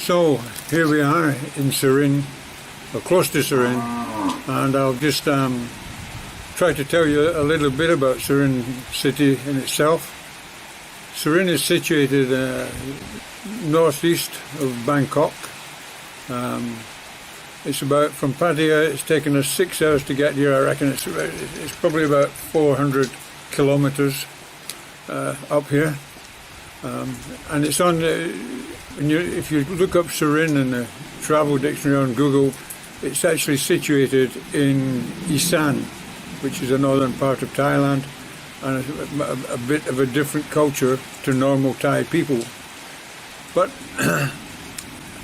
So here we are in Surin, or close to Surin, and I'll just try to tell you a little bit about Surin city in itself. Surin is situated northeast of Bangkok. It's about, from Pattaya, it's taken us 6 hours to get here. I reckon it's probably about 400 kilometers up here. And it's on, if you look up Surin in the travel dictionary on Google, it's actually situated in Isaan, which is a northern part of Thailand, and a bit of a different culture to normal Thai people. But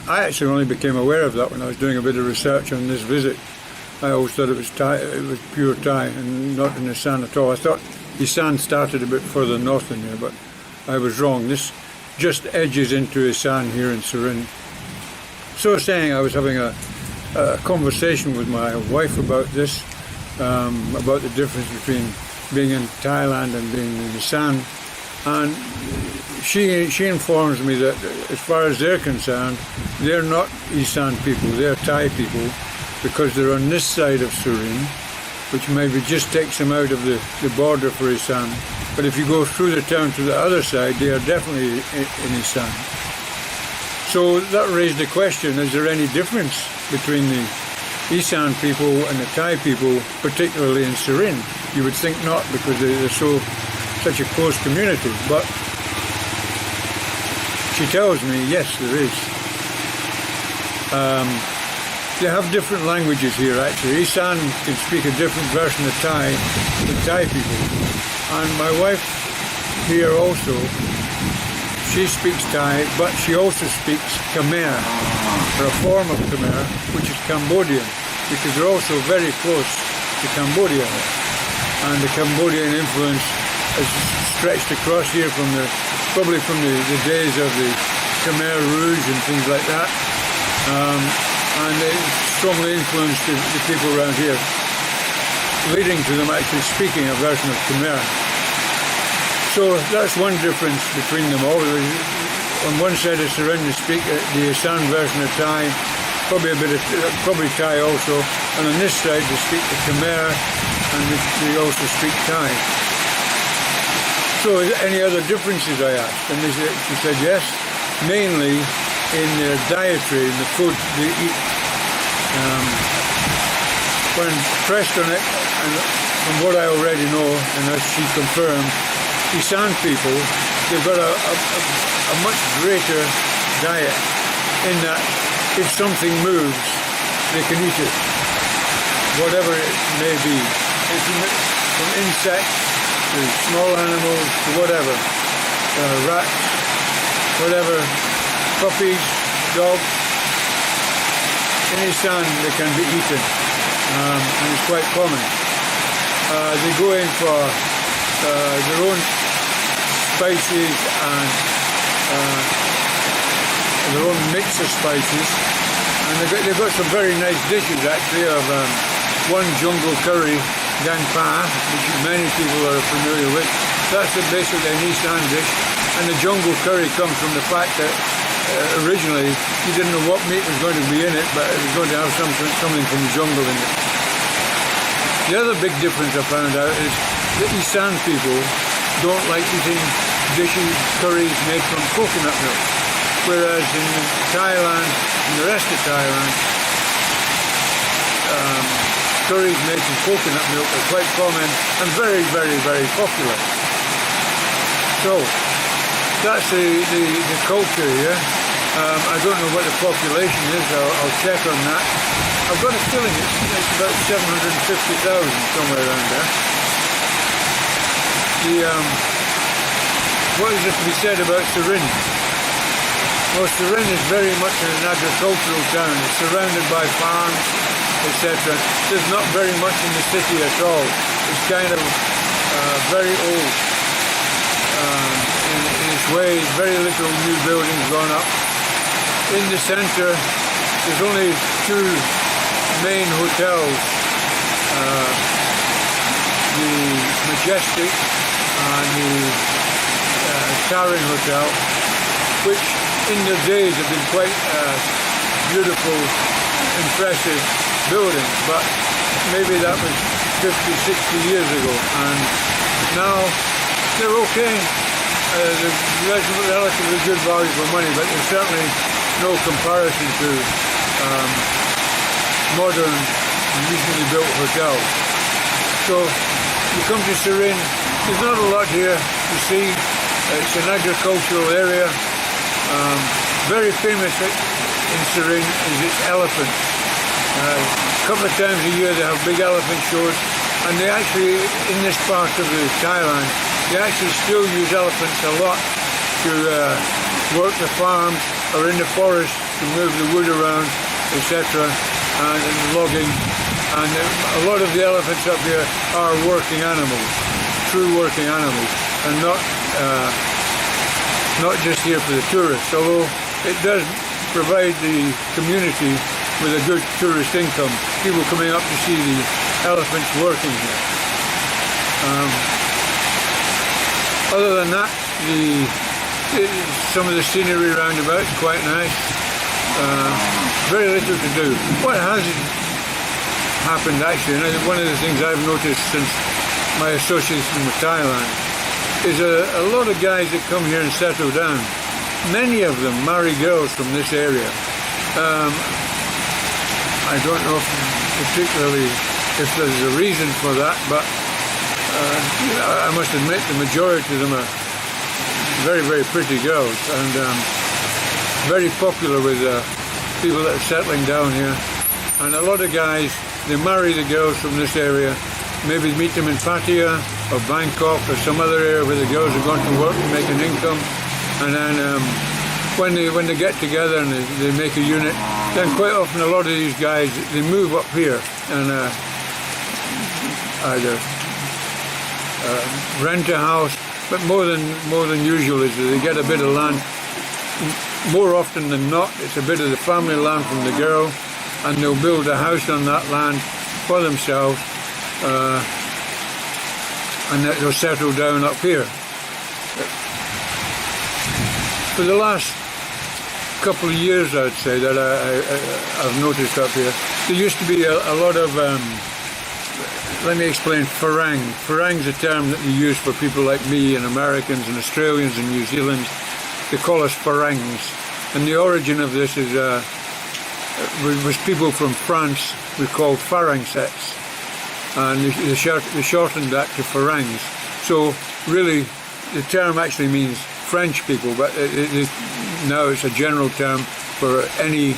I actually only became aware of that when I was doing a bit of research on this visit. I always thought it was Thai, it was pure Thai and not in Isaan at all. I thought Isaan started a bit further north than here, but I was wrong. This just edges into Isaan here in Surin. So saying, I was having a conversation with my wife about this, about the difference between being in Thailand and being in Isaan, and she informs me that as far as they're concerned, they're not Isaan people, they're Thai people, because they're on this side of Surin, which maybe just takes them out of the border for Isaan. But if you go through the town to the other side, they are definitely in Isaan. So that raised the question, is there any difference between the Isaan people and the Thai people, particularly in Surin? You would think not, because they're such a close community. But she tells me, yes, there is. They have different languages here, actually. Isaan can speak a different version of Thai than Thai people. And my wife here also, she speaks Thai, but she also speaks Khmer, or a form of Khmer, which is Cambodian, because they're also very close to Cambodia. And the Cambodian influence has stretched across here probably from the days of the Khmer Rouge and things like that. And they strongly influenced the people around here, leading to them actually speaking a version of Khmer. So that's one difference between them all. On one side of Surin they speak the Isaan version of Thai, probably Thai also, and on this side they speak the Khmer, and they also speak Thai. So any other differences, I asked, and she said yes, mainly in their dietary, in the food they eat. When pressed on it, and from what I already know, and as she confirmed, Isaan people, they've got a much greater diet in that if something moves, they can eat it, whatever it may be. From insects to small animals to whatever, rats, whatever, puppies, dogs. In Isaan they can be eaten, and it's quite common. They go in for their own spices and their own mix of spices, and they've got some very nice dishes actually of one jungle curry, gang pa, which many people are familiar with. That's basically an Isaan dish, and the jungle curry comes from the fact that originally you didn't know what meat was going to be in it, but it was going to have something from the jungle in it. The other big difference I found out is the Isaan people don't like eating dishes, curries made from coconut milk, whereas in Thailand and the rest of Thailand, curries made from coconut milk are quite common and very, very, very popular. So that's the culture here. I don't know what the population is, I'll check on that. I've got a feeling it's about 750,000, somewhere around there. What is there to be said about Surin? Well, Surin is very much an agricultural town. It's surrounded by farms, etc. There's not very much in the city at all. It's kind of very old in its ways, very little new buildings gone up. In the centre, there's only two main hotels, the Majestic and the Surin Hotel, which in the days have been quite beautiful, impressive buildings, but maybe that was 50, 60 years ago, and now they're okay. They're relatively good value for money, but there's certainly no comparison to modern, recently built hotels. So you come to Surin, there's not a lot here to see. It's an agricultural area. Very famous in Surin is its elephants. A couple of times a year they have big elephant shows, and they actually, in this part of Thailand, they actually still use elephants a lot to work the farms or in the forest to move the wood around, etc., and logging. And a lot of the elephants up here are working animals, true working animals, and not just here for the tourists, although it does provide the community with a good tourist income, people coming up to see the elephants working here. Other than that, some of the scenery around about is quite nice. Very little to do. What has happened actually, and one of the things I've noticed since my association with Thailand, is a lot of guys that come here and settle down. Many of them marry girls from this area. I don't know particularly if there's a reason for that, but I must admit the majority of them are very, very pretty girls, and very popular with people that are settling down here. And a lot of guys, they marry the girls from this area, maybe meet them in Pattaya or Bangkok or some other area where the girls are going to work to make an income, and then when they get together and they make a unit, then quite often a lot of these guys, they move up here and either rent a house, but more than usual is that they get a bit of land. More often than not, it's a bit of the family land from the girl, and they'll build a house on that land for themselves, and they'll settle down up here. For the last couple of years, I'd say, that I've noticed up here, there used to be a lot of, let me explain, farang. Farang's a term that they use for people like me and Americans and Australians and New Zealanders. They call us farangs. And the origin of this is, was people from France were called Farangsets. And they shortened that to farangs. So really, the term actually means French people, but now it's a general term for any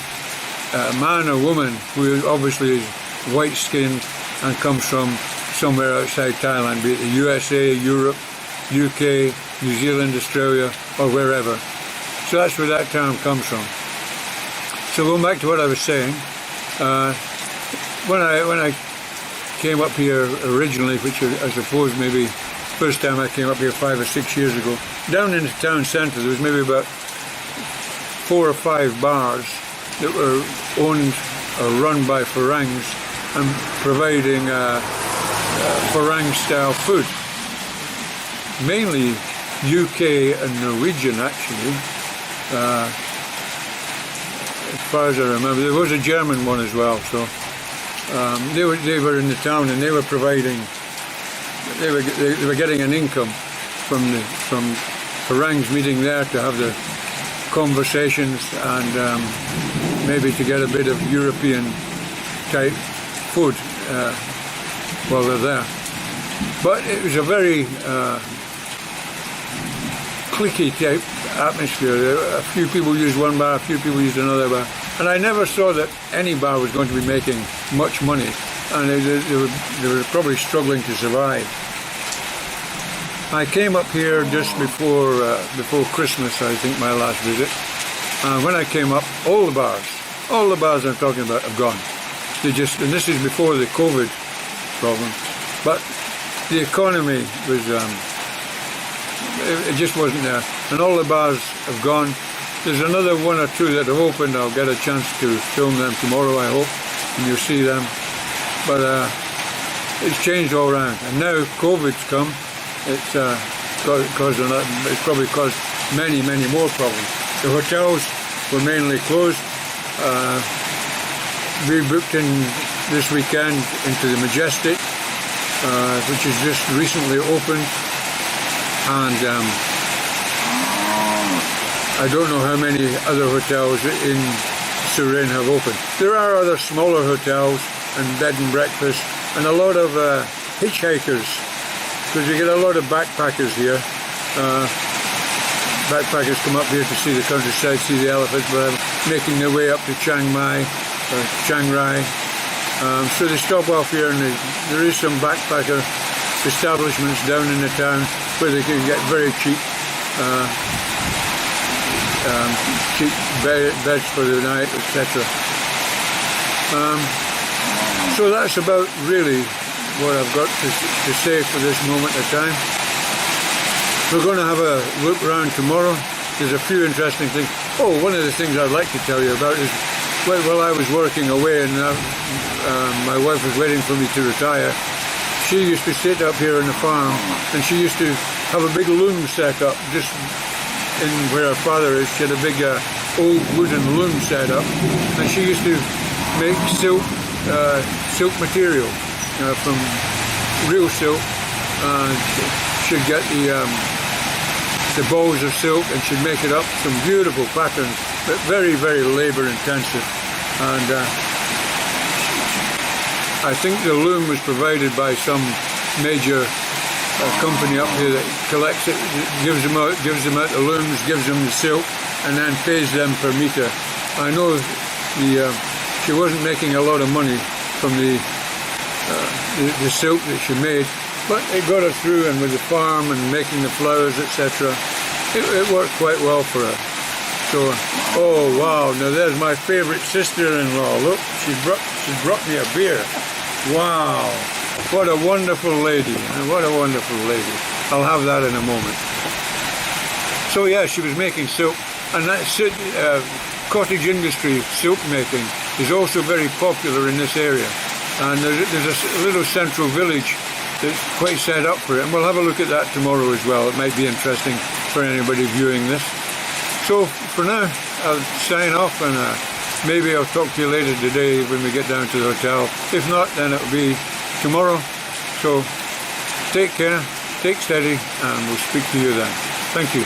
man or woman who obviously is white-skinned and comes from somewhere outside Thailand, be it the USA, Europe, UK, New Zealand, Australia, or wherever. So that's where that term comes from. So going back to what I was saying, when I came up here originally, which I suppose maybe first time I came up here 5 or 6 years ago, down in the town centre there was maybe about 4 or 5 bars that were owned or run by farangs and providing farang-style food. Mainly UK and Norwegian, actually. As far as I remember, there was a German one as well. So they were in the town and they were providing. They were getting an income from farangs meeting there to have the conversations and maybe to get a bit of European type food while they're there. But it was a very cliquey type atmosphere. A few people used one bar, a few people used another bar, and I never saw that any bar was going to be making much money, and they were probably struggling to survive. I came up here just before Christmas, I think, my last visit, and when I came up, all the bars I'm talking about have gone. And this is before the COVID problem, but the economy was, it just wasn't there, and all the bars have gone. There's another 1 or 2 that have opened. I'll get a chance to film them tomorrow, I hope, and you'll see them. But it's changed all around, and now COVID's come. It's probably caused many more problems. The hotels were mainly closed. We booked in this weekend into the Majestic, which is just recently opened, and I don't know how many other hotels in Surin have opened. There are other smaller hotels and bed and breakfast, and a lot of hitchhikers, because you get a lot of backpackers here. Backpackers come up here to see the countryside, see the elephants, but making their way up to Chiang Mai or Chiang Rai. So they stop off here, and there is some backpacker establishments down in the town where they can get very cheap beds for the night, etc. So that's about really what I've got to say for this moment of time. We're going to have a look around tomorrow. There's a few interesting things. Oh, one of the things I'd like to tell you about is while I was working away and my wife was waiting for me to retire, she used to sit up here on the farm, and she used to have a big loom set up just in where her father is. She had a big old wooden loom set up, and she used to make silk material from real silk. She'd get the balls of silk, and she'd make it up some beautiful patterns, but very, very labor intensive. And I think the loom was provided by some major company up here that collects it, gives them out the looms, gives them the silk, and then pays them per meter. I know she wasn't making a lot of money from the silk that she made, but it got her through, and with the farm and making the flowers, etc., it worked quite well for her. So, oh wow, now there's my favourite sister-in-law. Look, she brought me a beer. Wow, what a wonderful lady, what a wonderful lady. I'll have that in a moment. So yeah, she was making silk, and that cottage industry, silk making, is also very popular in this area. And there's a little central village that's quite set up for it, and we'll have a look at that tomorrow as well. It might be interesting for anybody viewing this. So for now, I'll sign off, and maybe I'll talk to you later today when we get down to the hotel. If not, then it'll be tomorrow. So take care, take steady, and we'll speak to you then. Thank you.